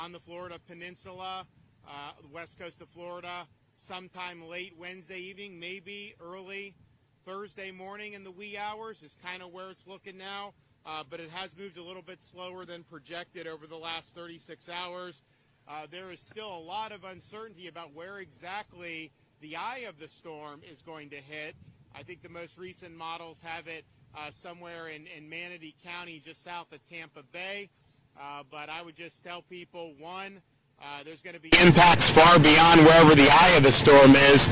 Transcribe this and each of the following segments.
on the Florida Peninsula, the west coast of Florida, sometime late Wednesday evening, maybe early Thursday morning in the wee hours is kind of where it's looking now, but it has moved a little bit slower than projected over the last 36 hours. There is still a lot of uncertainty about where exactly the eye of the storm is going to hit. I think the most recent models have it somewhere in Manatee County, just south of Tampa Bay. But I would just tell people, one, there's going to be impacts far beyond wherever the eye of the storm is.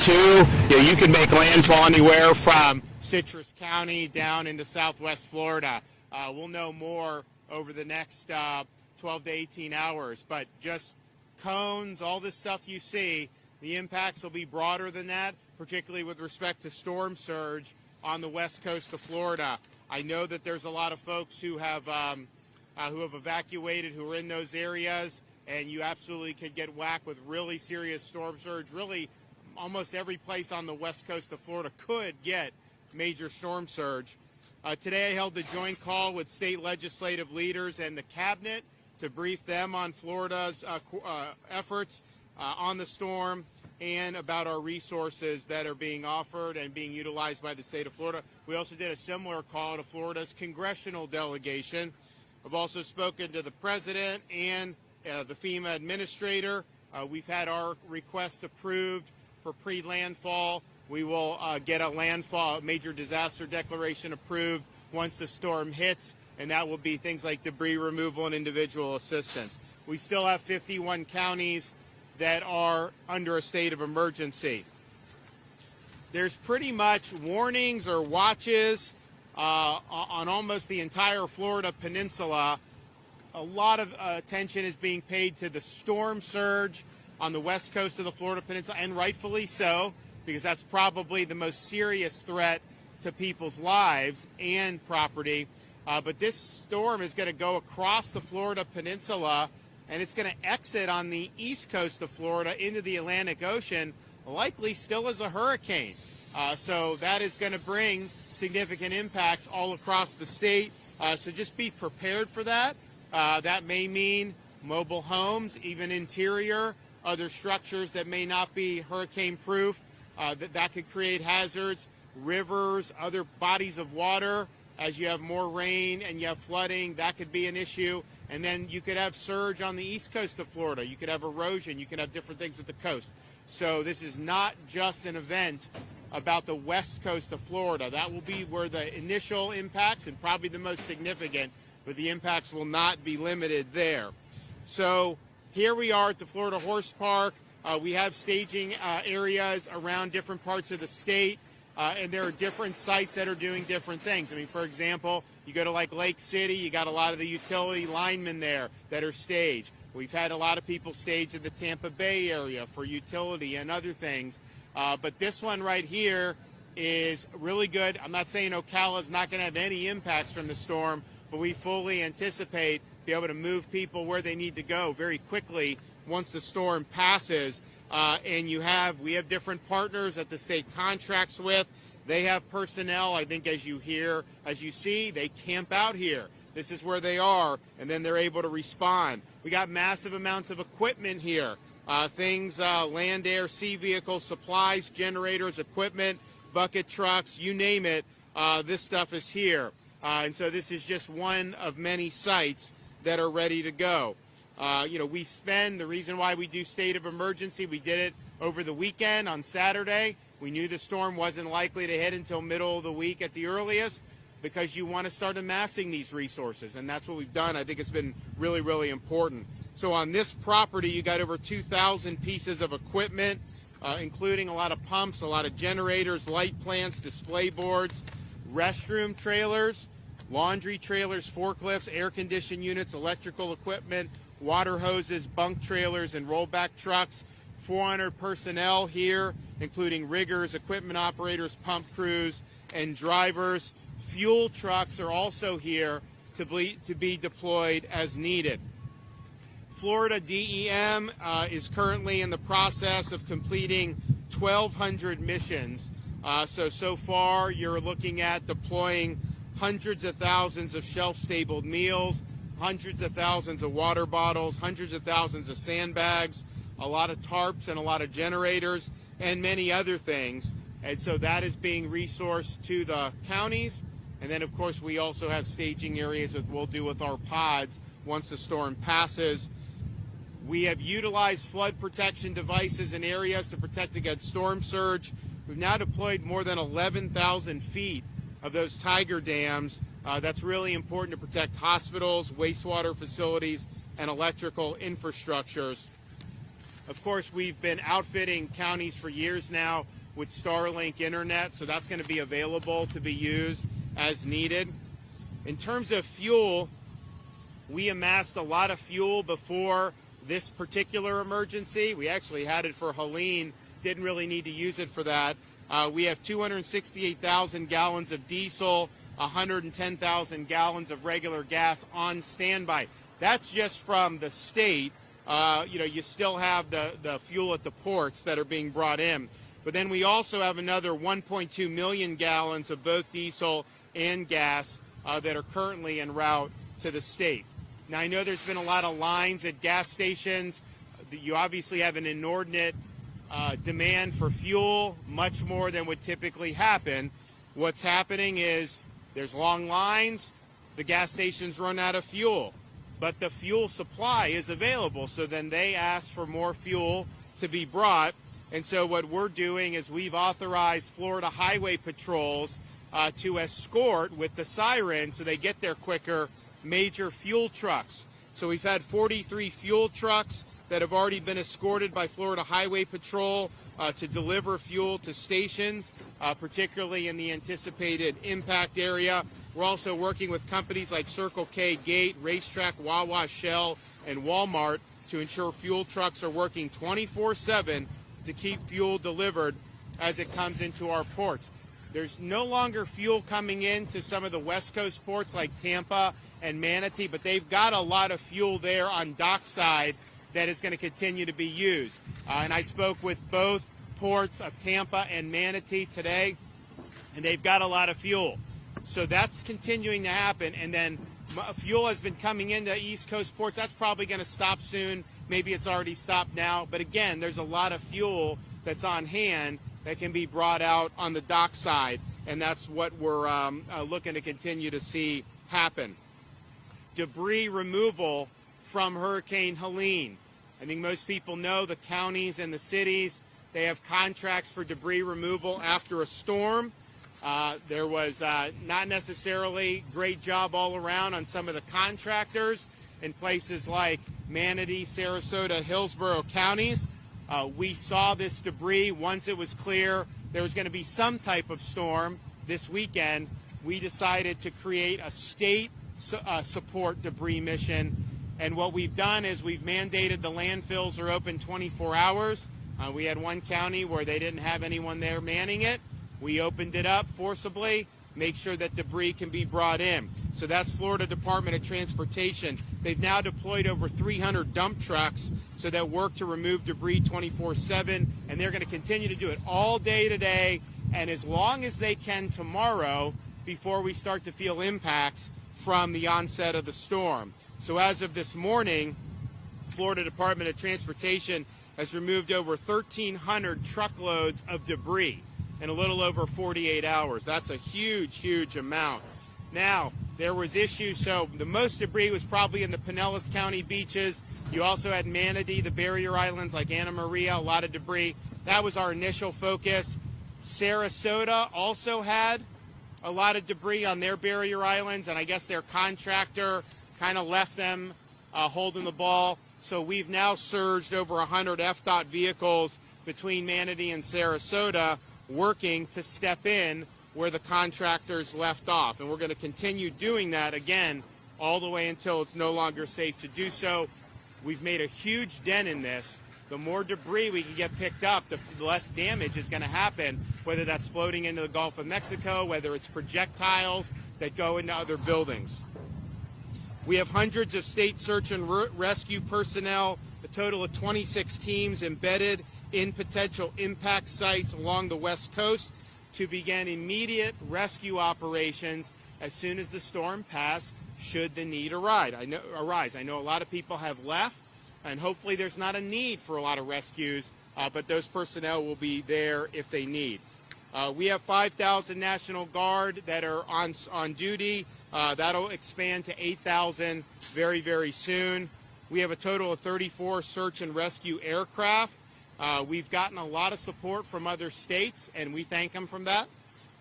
Two, you could make landfall anywhere from Citrus County down into southwest Florida. We'll know more over the next 12 to 18 hours. But just cones, all this stuff you see, the impacts will be broader than that, particularly with respect to storm surge on the west coast of Florida. I know that there's a lot of folks who have evacuated, who are in those areas, and you absolutely could get whacked with really serious storm surge. Really, almost every place on the west coast of Florida could get major storm surge. Today I held a joint call with state legislative leaders and the cabinet to brief them on Florida's efforts on the storm and about our resources that are being offered and being utilized by the state of Florida. We also did a similar call to Florida's congressional delegation. I've also spoken to the president and the FEMA administrator. We've had our request approved for pre-landfall. We will get a landfall, major disaster declaration approved once the storm hits, and that will be things like debris removal and individual assistance. We still have 51 counties that are under a state of emergency. There's pretty much warnings or watches on almost the entire Florida peninsula. A lot of attention is being paid to the storm surge on the west coast of the Florida peninsula, and rightfully so, because that's probably the most serious threat to people's lives and property. But this storm is going to go across the Florida peninsula, and it's going to exit on the east coast of Florida into the Atlantic Ocean, likely still as a hurricane. So that is going to bring significant impacts all across the state. So just be prepared for that. That may mean mobile homes, even interior, other structures that may not be hurricane-proof. That could create hazards, rivers, other bodies of water. As you have more rain and you have flooding, that could be an issue. And then you could have surge on the east coast of Florida. You could have erosion. You could have different things with the coast. So this is not just an event about the west coast of Florida. That will be where the initial impacts and probably the most significant, but the impacts will not be limited there. So here we are at the Florida Horse Park. We have staging areas around different parts of the state. And there are different sites that are doing different things. I mean, for example, you go to like Lake City, you got a lot of the utility linemen there that are staged. We've had a lot of people staged in the Tampa Bay area for utility and other things. But this one right here is really good. I'm not saying Ocala is not going to have any impacts from the storm, but we fully anticipate be able to move people where they need to go very quickly once the storm passes. And we have different partners that the state contracts with. They have personnel, I think, as you see, they camp out here. This is where they are, and then they're able to respond. We got massive amounts of equipment here. Land, air, sea vehicles, supplies, generators, equipment, bucket trucks, you name it, this stuff is here. And so this is just one of many sites that are ready to go. The reason why we do state of emergency, we did it over the weekend on Saturday. We knew the storm wasn't likely to hit until middle of the week at the earliest, because you want to start amassing these resources, and that's what we've done. I think it's been really, really important. So on this property, you got over 2,000 pieces of equipment, including a lot of pumps, a lot of generators, light plants, display boards, restroom trailers, laundry trailers, forklifts, air conditioning units, electrical equipment, water hoses, bunk trailers, and rollback trucks. 400 personnel here, including riggers, equipment operators, pump crews, and drivers. Fuel trucks are also here to be deployed as needed. Florida DEM is currently in the process of completing 1,200 missions. So far, you're looking at deploying hundreds of thousands of shelf-stable meals, hundreds of thousands of water bottles, hundreds of thousands of sandbags, a lot of tarps and a lot of generators, and many other things. And so that is being resourced to the counties. And then, of course, we also have staging areas that we'll do with our pods once the storm passes. We have utilized flood protection devices in areas to protect against storm surge. We've now deployed more than 11,000 feet of those Tiger dams. That's really important to protect hospitals, wastewater facilities, and electrical infrastructures. Of course, we've been outfitting counties for years now with Starlink internet, so that's going to be available to be used as needed. In terms of fuel, we amassed a lot of fuel before this particular emergency. We actually had it for Helene, didn't really need to use it for that. We have 268,000 gallons of diesel, 110,000 gallons of regular gas on standby. That's just from the state. You still have the fuel at the ports that are being brought in. But then we also have another 1.2 million gallons of both diesel and gas that are currently en route to the state. Now, I know there's been a lot of lines at gas stations. You obviously have an inordinate demand for fuel, much more than would typically happen. What's happening is there's long lines, the gas stations run out of fuel, but the fuel supply is available. So then they ask for more fuel to be brought. And so what we're doing is we've authorized Florida highway patrols to escort with the siren so they get there quicker major fuel trucks. So we've had 43 fuel trucks that have already been escorted by Florida Highway Patrol to deliver fuel to stations, particularly in the anticipated impact area. We're also working with companies like Circle K, Gate, Racetrack, Wawa, Shell, and Walmart to ensure fuel trucks are working 24/7 to keep fuel delivered as it comes into our ports. There's no longer fuel coming into some of the West Coast ports like Tampa and Manatee, but they've got a lot of fuel there on dockside that is going to continue to be used. And I spoke with both ports of Tampa and Manatee today, and they've got a lot of fuel. So that's continuing to happen. And then fuel has been coming into East Coast ports. That's probably going to stop soon. Maybe it's already stopped now. But again, there's a lot of fuel that's on hand that can be brought out on the dockside, and that's what we're looking to continue to see happen. Debris removal from Hurricane Helene. I think most people know the counties and the cities, they have contracts for debris removal after a storm. There was not necessarily great job all around on some of the contractors in places like Manatee, Sarasota, Hillsborough counties. We saw this debris once it was clear there was going to be some type of storm this weekend. We decided to create a state support debris mission. And what we've done is we've mandated the landfills are open 24 hours. We had one county where they didn't have anyone there manning it. We opened it up forcibly, make sure that debris can be brought in. So that's Florida Department of Transportation. They've now deployed over 300 dump trucks so that work to remove debris 24/7, and they're going to continue to do it all day today and as long as they can tomorrow before we start to feel impacts from the onset of the storm. So as of this morning, Florida Department of Transportation has removed over 1,300 truckloads of debris in a little over 48 hours. That's a huge, huge amount. Now, there was issues, so the most debris was probably in the Pinellas County beaches. You also had Manatee, the barrier islands like Anna Maria, a lot of debris. That was our initial focus. Sarasota also had a lot of debris on their barrier islands, and I guess their contractor kind of left them holding the ball. So we've now surged over 100 FDOT vehicles between Manatee and Sarasota working to step in where the contractors left off. And we're going to continue doing that, again, all the way until it's no longer safe to do so. We've made a huge dent in this. The more debris we can get picked up, the less damage is going to happen, whether that's floating into the Gulf of Mexico, whether it's projectiles that go into other buildings. We have hundreds of state search and rescue personnel, a total of 26 teams embedded in potential impact sites along the West Coast to begin immediate rescue operations as soon as the storm passes, should the need arise. I know a lot of people have left, and hopefully there's not a need for a lot of rescues, but those personnel will be there if they need. We have 5,000 National Guard that are on duty. That'll expand to 8,000 very, very soon. We have a total of 34 search and rescue aircraft. We've gotten a lot of support from other states, and we thank them for that.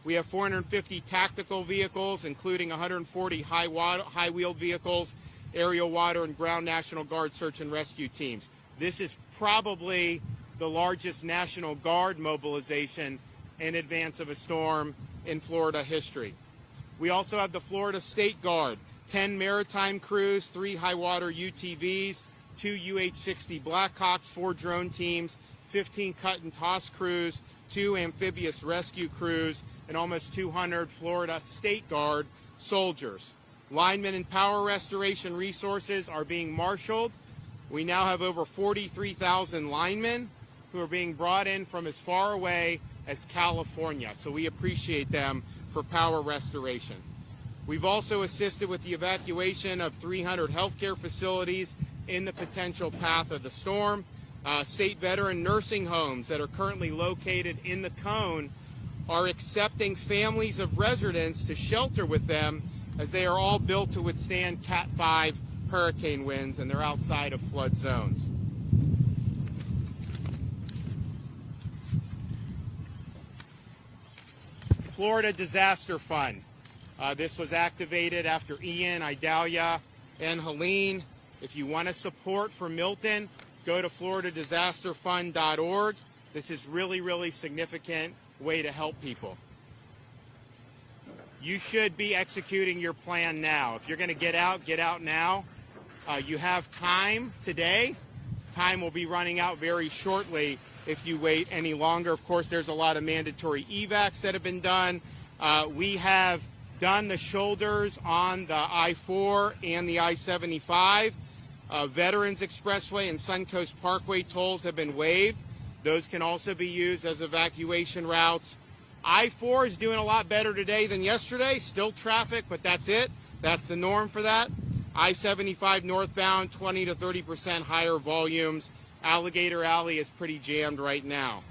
We have 450 tactical vehicles, including 140 high-wheeled vehicles, aerial, water, and ground National Guard search and rescue teams. This is probably the largest National Guard mobilization in advance of a storm in Florida history. We also have the Florida State Guard, 10 maritime crews, 3 high-water UTVs, 2 UH-60 Blackhawks, 4 drone teams, 15 cut and toss crews, 2 amphibious rescue crews, and almost 200 Florida State Guard soldiers. Linemen and power restoration resources are being marshaled. We now have over 43,000 linemen who are being brought in from as far away as California, so we appreciate them for power restoration. We've also assisted with the evacuation of 300 healthcare facilities in the potential path of the storm. State veteran nursing homes that are currently located in the cone are accepting families of residents to shelter with them, as they are all built to withstand Cat 5 hurricane winds, and they're outside of flood zones. Florida Disaster Fund. This was activated after Ian, Idalia, and Helene. If you want to support for Milton, go to floridadisasterfund.org. This is really, really significant way to help people. You should be executing your plan now. If you're going to get out now. You have time today. Time will be running out very shortly if you wait any longer. Of course, there's a lot of mandatory evacs that have been done. We have done the shoulders on the I-4 and the I-75. Veterans Expressway and Suncoast Parkway tolls have been waived. Those can also be used as evacuation routes. I-4 is doing a lot better today than yesterday. Still traffic, but that's it. That's the norm for that. I-75 northbound, 20 to 30% higher volumes. Alligator Alley is pretty jammed right now.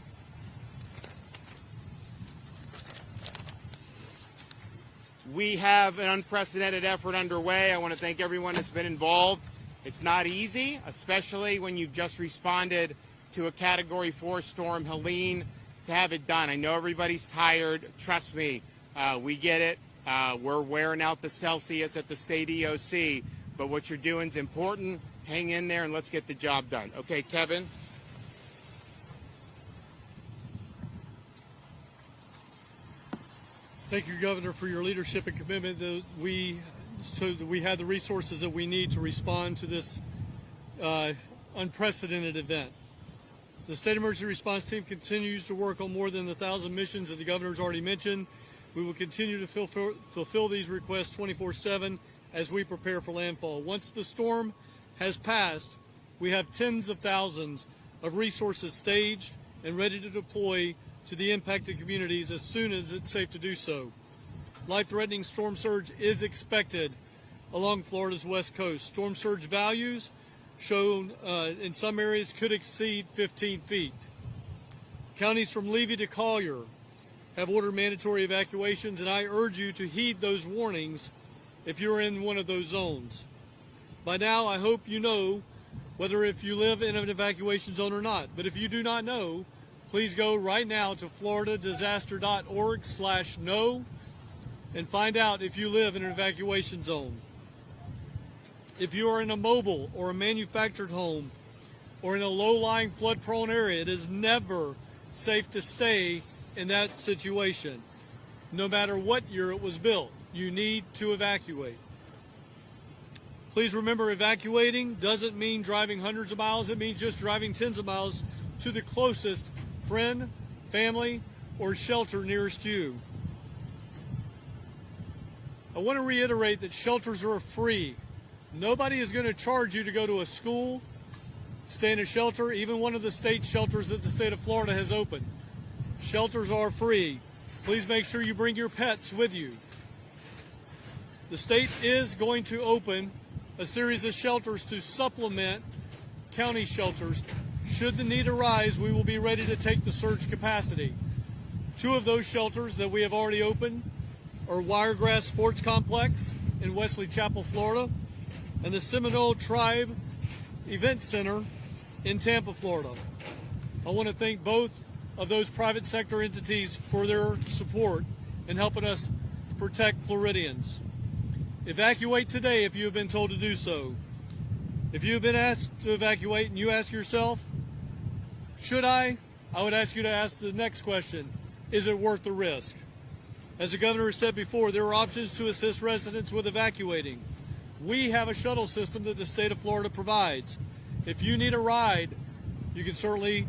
We have an unprecedented effort underway. I want to thank everyone that's been involved. It's not easy, especially when you've just responded to a Category 4 storm, Helene, to have it done. I know everybody's tired. Trust me, we get it. We're wearing out the Celsius at the state EOC, but what you're doing is important. Hang in there and let's get the job done. Okay, Kevin? Thank you, Governor, for your leadership and commitment so that we have the resources that we need to respond to this unprecedented event. The State Emergency Response Team continues to work on more than 1,000 missions that the Governor's already mentioned. We will continue to fulfill these requests 24/7 as we prepare for landfall. Once the storm has passed, we have tens of thousands of resources staged and ready to deploy to the impacted communities as soon as it's safe to do so. Life-threatening storm surge is expected along Florida's west coast. Storm surge values shown in some areas could exceed 15 feet. Counties from Levy to Collier have ordered mandatory evacuations, and I urge you to heed those warnings if you're in one of those zones. By now, I hope you know whether if you live in an evacuation zone or not. But if you do not know, please go right now to floridadisaster.org/know and find out if you live in an evacuation zone. If you are in a mobile or a manufactured home or in a low-lying flood-prone area, it is never safe to stay in that situation. No matter what year it was built, you need to evacuate. Please remember, evacuating doesn't mean driving hundreds of miles. It means just driving tens of miles to the closest friend, family, or shelter nearest you. I want to reiterate that shelters are free. Nobody is going to charge you to go to a school, stay in a shelter, even one of the state shelters that the state of Florida has opened. Shelters are free. Please make sure you bring your pets with you. The state is going to open a series of shelters to supplement county shelters. Should the need arise, we will be ready to take the surge capacity. 2 of those shelters that we have already opened are Wiregrass Sports Complex in Wesley Chapel, Florida, and the Seminole Tribe Event Center in Tampa, Florida. I want to thank both of those private sector entities for their support in helping us protect Floridians. Evacuate today if you have been told to do so. If you have been asked to evacuate and you ask yourself, should I would ask you to ask the next question, is it worth the risk? As the governor said before, there are options to assist residents with evacuating. We have a shuttle system that the state of Florida provides. If you need a ride, you can certainly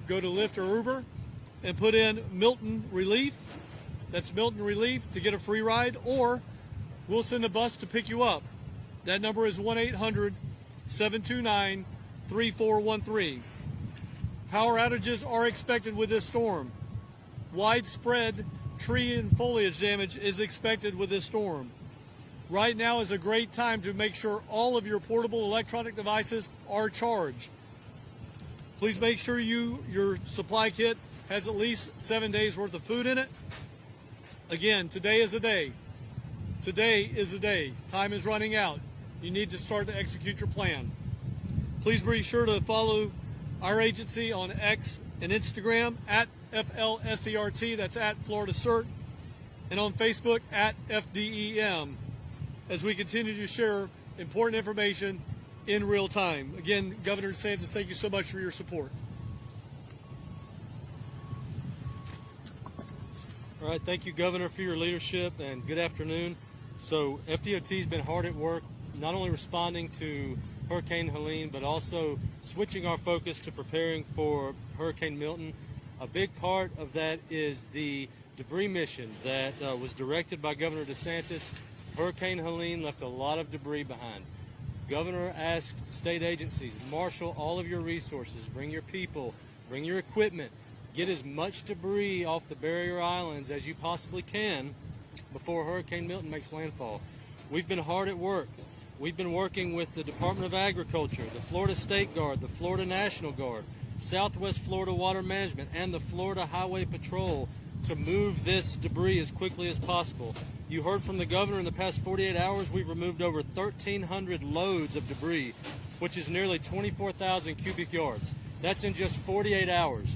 go to Lyft or Uber and put in Milton Relief. That's Milton Relief to get a free ride, or we'll send a bus to pick you up. That number is 1-800-729-3413. Power outages are expected with this storm. Widespread tree and foliage damage is expected with this storm. Right now is a great time to make sure all of your portable electronic devices are charged. Please make sure your supply kit has at least 7 days worth of food in it. Again, today is the day. Today is the day. Time is running out. You need to start to execute your plan. Please be sure to follow our agency on X and Instagram at FLSERT, that's at Florida CERT, and on Facebook at FDEM, as we continue to share important information in real time. Again, Governor DeSantis, thank you so much for your support. All right, thank you, Governor, for your leadership, and good afternoon. So FDOT has been hard at work, not only responding to Hurricane Helene, but also switching our focus to preparing for Hurricane Milton. A big part of that is the debris mission that was directed by Governor DeSantis. Hurricane Helene left a lot of debris behind. Governor asked state agencies, marshal all of your resources, bring your people, bring your equipment, get as much debris off the barrier islands as you possibly can before Hurricane Milton makes landfall. We've been hard at work. We've been working with the Department of Agriculture, the Florida State Guard, the Florida National Guard, Southwest Florida Water Management, and the Florida Highway Patrol to move this debris as quickly as possible. You heard from the governor in the past 48 hours, we've removed over 1,300 loads of debris, which is nearly 24,000 cubic yards. That's in just 48 hours.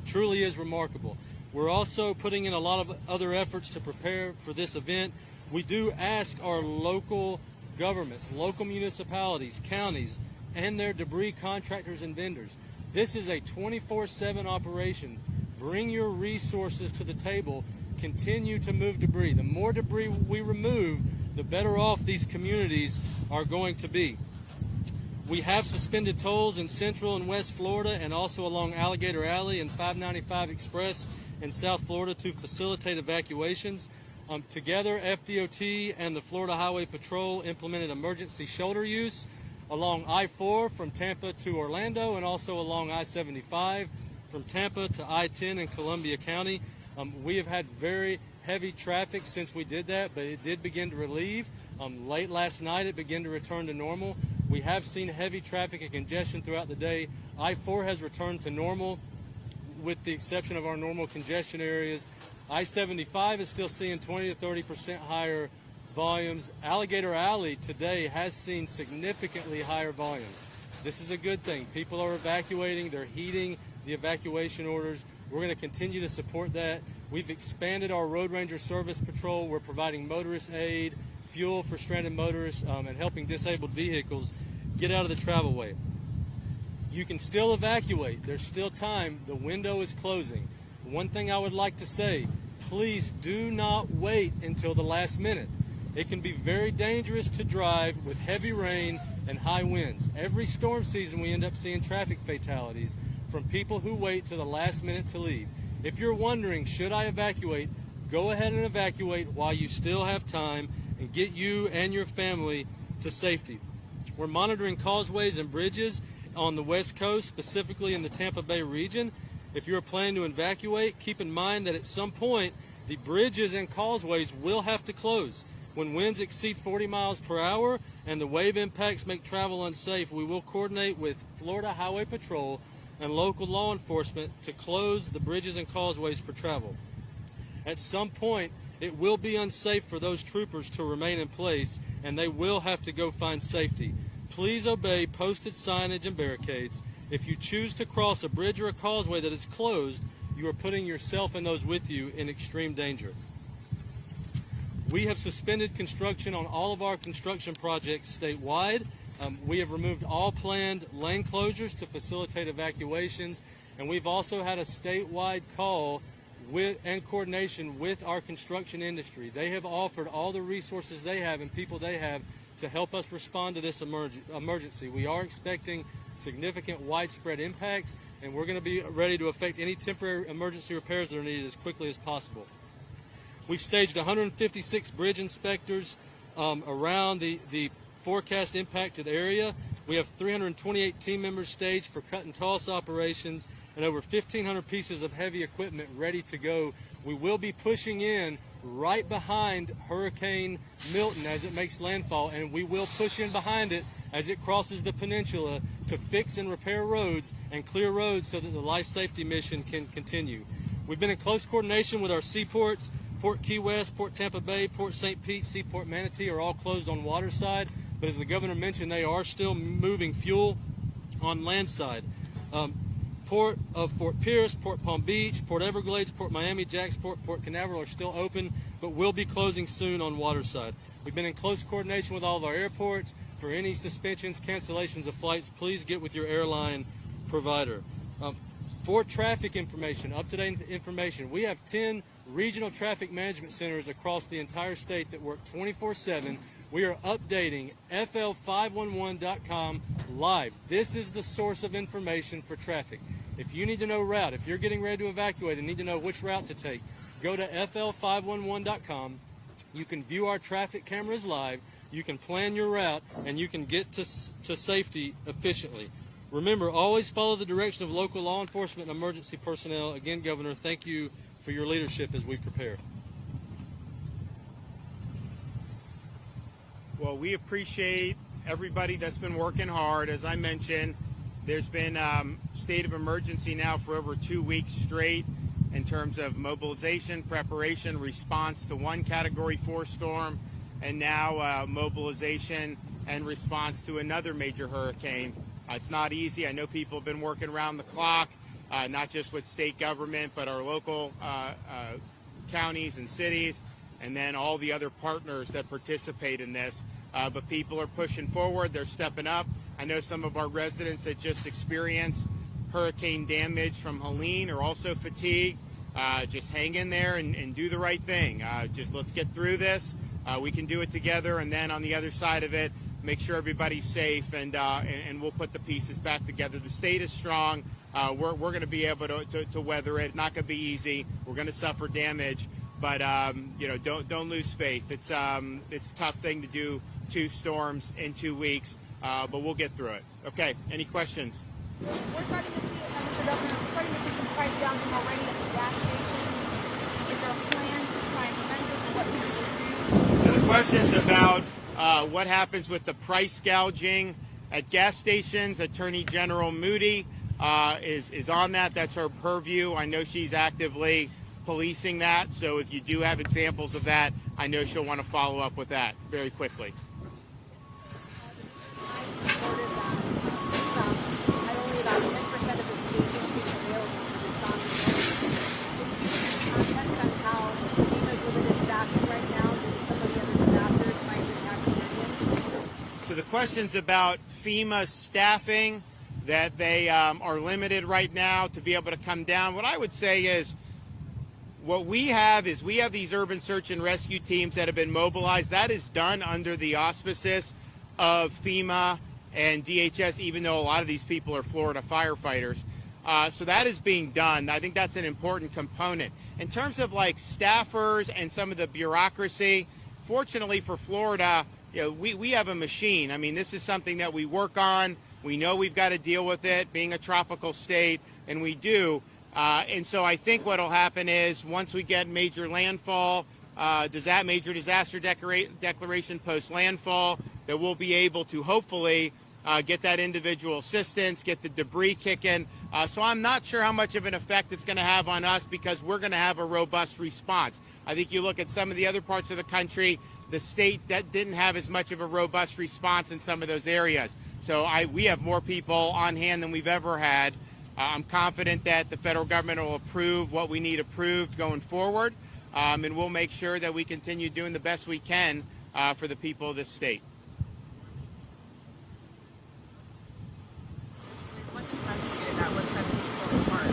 Truly is remarkable. We're also putting in a lot of other efforts to prepare for this event. We do ask our local governments, local municipalities, counties, and their debris contractors and vendors. This is a 24/7 operation. Bring your resources to the table. Continue to move debris. The more debris we remove, the better off these communities are going to be. We have suspended tolls in Central and West Florida and also along Alligator Alley and 595 Express in South Florida to facilitate evacuations. Together, FDOT and the Florida Highway Patrol implemented emergency shoulder use along I-4 from Tampa to Orlando and also along I-75 from Tampa to I-10 in Columbia County. We have had very heavy traffic since we did that, but it did begin to relieve. Late last night, it began to return to normal. We have seen heavy traffic and congestion throughout the day. I-4 has returned to normal with the exception of our normal congestion areas. I-75 is still seeing 20 to 30% higher volumes. Alligator Alley today has seen significantly higher volumes. This is a good thing. People are evacuating. They're heeding the evacuation orders. We're going to continue to support that. We've expanded our Road Ranger Service Patrol. We're providing motorist aid, fuel for stranded motorists, and helping disabled vehicles get out of the travelway. You can still evacuate. There's still time. The window is closing. One thing I would like to say, please do not wait until the last minute. It can be very dangerous to drive with heavy rain and high winds. Every storm season we end up seeing traffic fatalities from people who wait to the last minute to leave. If you're wondering, should I evacuate, go ahead and evacuate while you still have time and get you and your family to safety. We're monitoring causeways and bridges on the West Coast, specifically in the Tampa Bay region. If you're planning to evacuate, keep in mind that at some point the bridges and causeways will have to close. When winds exceed 40 miles per hour and the wave impacts make travel unsafe, we will coordinate with Florida Highway Patrol and local law enforcement to close the bridges and causeways for travel. At some point, it will be unsafe for those troopers to remain in place, and they will have to go find safety. Please obey posted signage and barricades. If you choose to cross a bridge or a causeway that is closed, you are putting yourself and those with you in extreme danger. We have suspended construction on all of our construction projects statewide. We have removed all planned lane closures to facilitate evacuations, and we've also had a statewide call and coordination with our construction industry. They have offered all the resources they have and people they have to help us respond to this emergency. We are expecting significant widespread impacts, and we're going to be ready to effect any temporary emergency repairs that are needed as quickly as possible. We've staged 156 bridge inspectors around the forecast impacted area. We have 328 team members staged for cut and toss operations and over 1,500 pieces of heavy equipment ready to go. We will be pushing in right behind Hurricane Milton as it makes landfall, and we will push in behind it as it crosses the peninsula to fix and repair roads and clear roads so that the life safety mission can continue. We've been in close coordination with our seaports. Port Key West, Port Tampa Bay, Port St. Pete, Seaport Manatee are all closed on water side, but as the governor mentioned, they are still moving fuel on land side. Port of Fort Pierce, Port Palm Beach, Port Everglades, Port Miami, Jacksport, Port Canaveral are still open, but will be closing soon on water side. We've been in close coordination with all of our airports. For any suspensions, cancellations of flights, please get with your airline provider. For traffic information, up-to-date information, we have 10 regional traffic management centers across the entire state that work 24/7. We are updating FL511.com live. This is the source of information for traffic. If you need to know route, if you're getting ready to evacuate and need to know which route to take, go to FL511.com. You can view our traffic cameras live, you can plan your route, and you can get to safety efficiently. Remember, always follow the direction of local law enforcement and emergency personnel. Again, Governor, thank you for your leadership as we prepare. Well, we appreciate everybody that's been working hard. As I mentioned, there's been state of emergency now for over 2 weeks straight in terms of mobilization, preparation, response to one Category 4 storm, and now mobilization and response to another major hurricane. It's not easy. I know people have been working around the clock, not just with state government, but our local counties and cities, and then all the other partners that participate in this. But people are pushing forward. They're stepping up. I know some of our residents that just experienced hurricane damage from Helene are also fatigued. Just hang in there and do the right thing. Just let's get through this. We can do it together. And then on the other side of it, make sure everybody's safe, and we'll put the pieces back together. The state is strong. We're going to be able to weather it. Not going to be easy. We're going to suffer damage, but don't lose faith. It's a tough thing to do 2 storms in 2 weeks, but we'll get through it. Okay. Any questions? We're starting to see, Mr. Governor, we're starting to see some price gouging already at the gas stations. Is there a plan to try and prevent this, and what people should do? So the question's about what happens with the price gouging at gas stations. Attorney General Moody is on that. That's her purview. I know she's actively policing that. So if you do have examples of that, I know she'll want to follow up with that very quickly. So the question's about FEMA staffing, that they are limited right now to be able to come down. What I would say is what we have these urban search and rescue teams that have been mobilized. That is done under the auspices of FEMA and DHS, even though a lot of these people are Florida firefighters. So that is being done. I think that's an important component. In terms of like staffers and some of the bureaucracy, fortunately for Florida, we have a machine. I mean, this is something that we work on. We know we've got to deal with it, being a tropical state, and we do. And so I think what will happen is once we get major landfall, major disaster declaration post landfall, that we'll be able to hopefully get that individual assistance, get the debris kicking. So I'm not sure how much of an effect it's going to have on us, because we're going to have a robust response. I think you look at some of the other parts of the country, the state that didn't have as much of a robust response in some of those areas. So we have more people on hand than we've ever had. I'm confident that the federal government will approve what we need approved going forward, and we'll make sure that we continue doing the best we can for the people of this state. What necessitated that? What sets this storm apart?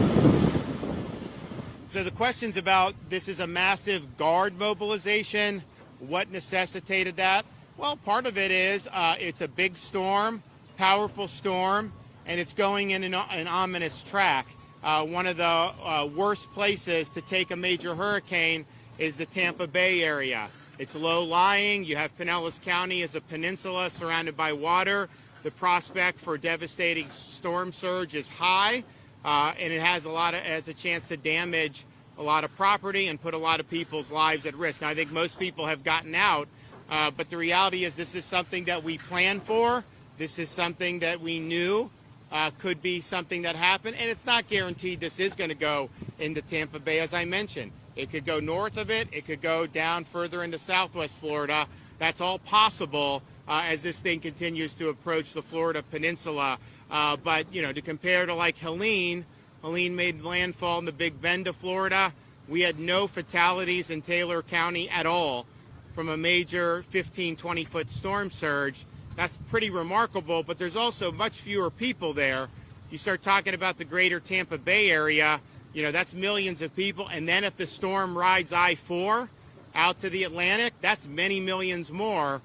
So the question's about, this is a massive guard mobilization. What necessitated that? Well, part of it is it's a big storm, powerful storm, and it's going in an ominous track. One of the worst places to take a major hurricane is the Tampa Bay area. It's low-lying. You have Pinellas County as a peninsula surrounded by water. The prospect for devastating storm surge is high, and it has a chance to damage a lot of property and put a lot of people's lives at risk. Now, I think most people have gotten out, but the reality is this is something that we planned for. This is something that we knew could be something that happened, and it's not guaranteed this is going to go into Tampa Bay, as I mentioned. It could go north of it. It could go down further into southwest Florida. That's all possible as this thing continues to approach the Florida peninsula. But, to compare to like Helene made landfall in the Big Bend of Florida. We had no fatalities in Taylor County at all from a major 15, 20-foot storm surge. That's pretty remarkable, but there's also much fewer people there. You start talking about the greater Tampa Bay area, that's millions of people. And then if the storm rides I-4 out to the Atlantic, that's many millions more.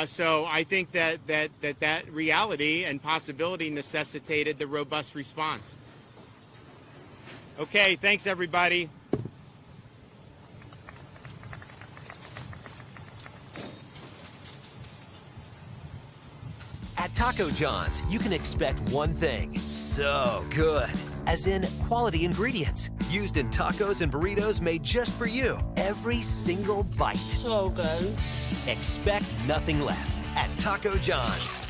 So I think that reality and possibility necessitated the robust response. Okay, thanks everybody. At Taco John's, you can expect one thing, so good. As in quality ingredients, used in tacos and burritos made just for you. Every single bite. So good. Expect nothing less at Taco John's.